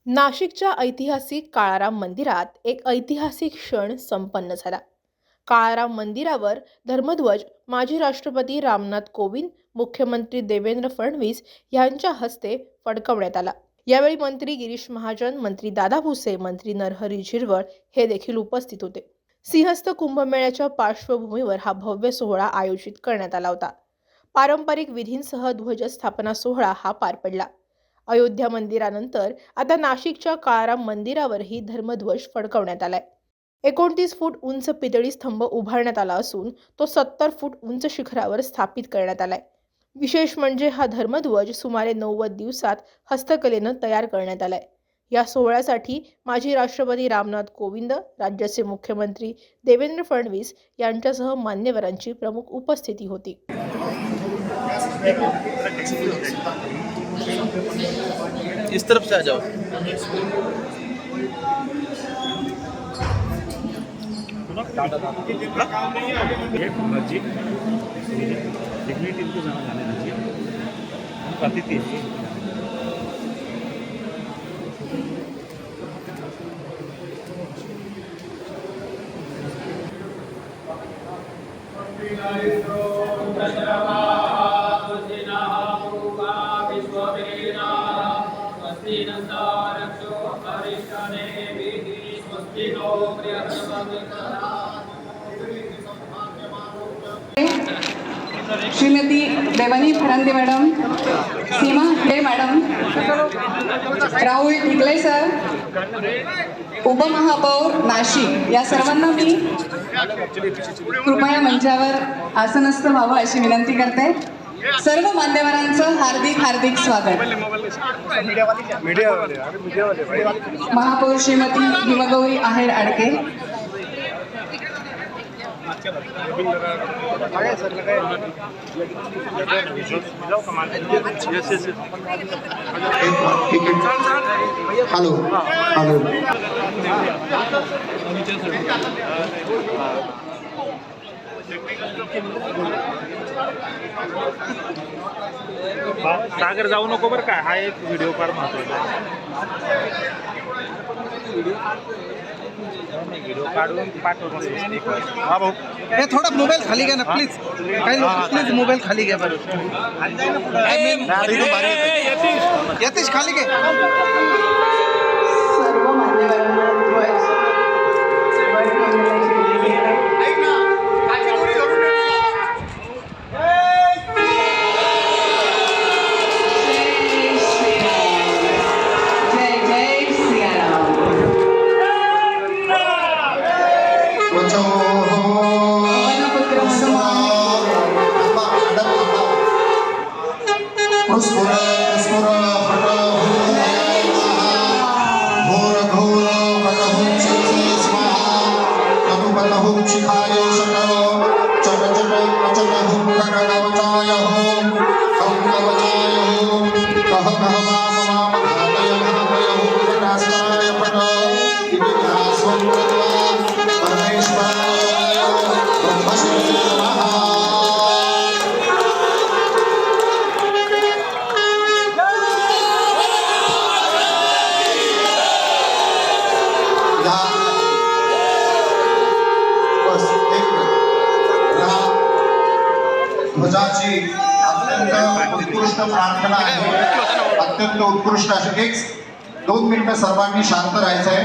नाशिकच्या ऐतिहासिक काळाराम मंदिरात एक ऐतिहासिक क्षण संपन्न झाला। काळाराम मंदिरावर धर्मध्वज माजी राष्ट्रपती रामनाथ कोविंद, मुख्यमंत्री देवेंद्र फडणवीस यांच्या हस्ते फडकवण्यात आला। यावेळी मंत्री गिरीश महाजन, मंत्री दादा भुसे, मंत्री नरहरी झिरवळ हे देखील उपस्थित होते। सिंहस्थ कुंभमेळ्याच्या पार्श्वभूमीवर हा भव्य सोहळा आयोजित करण्यात आला होता। पारंपरिक विधींसह ध्वजस्थापना सोहळा हा पार पडला। अयोध्या मंदिरानंतर आता नाशिकच्या काळाराम मंदिरावरही धर्मध्वज फडकवण्यात आलाय। 29 फूट उंच पितळी स्तंभ उभारण्यात आला असून तो 70 फूट उंच शिखरावर स्थापित करण्यात आलाय। विशेष म्हणजे हा धर्मध्वज सुमारे 90 दिवसात हस्तकलेने तयार करण्यात आलाय। या सोहळ्यासाठी माजी राष्ट्रपती रामनाथ कोविंद, राज्याचे मुख्यमंत्री देवेंद्र फडणवीस यांच्यासह मान्यवरांची प्रमुख उपस्थिती होती। इस तरफ से आ जाओ। श्रीमती देवानी फरांदे मैडम, सीमा हे मैडम, राहुल ढिकले सर, उपमहापौर नाशिक या सर्वांना मी कृपया मंचावर आसनस्थ व्हावं अशी विनंती करते। सर्व मान्यवरांचं हार्दिक हार्दिक स्वागत। महापौर श्रीमती हिमगौरी आहेर आडके, हॅलो हॅलो सागर जाऊ नको बरं काय, हा एक व्हिडिओ फार महत्त्वाचा व्हिडिओ काढून पाठवतो। हा भाऊ, हे थोड़ा मोबाइल खाली घ्या ना प्लीज, काही लोक प्लीज मोबाइल खाली घ्या बरं। यतीश खाली घे। सर्व मान्यवरांना ध्वज ध्वजाची अत्यंत उत्कृष्ट प्रार्थना आहे, अत्यंत उत्कृष्ट अशी 1-2 मिनिटं सर्वांनी शांत राहायचं आहे।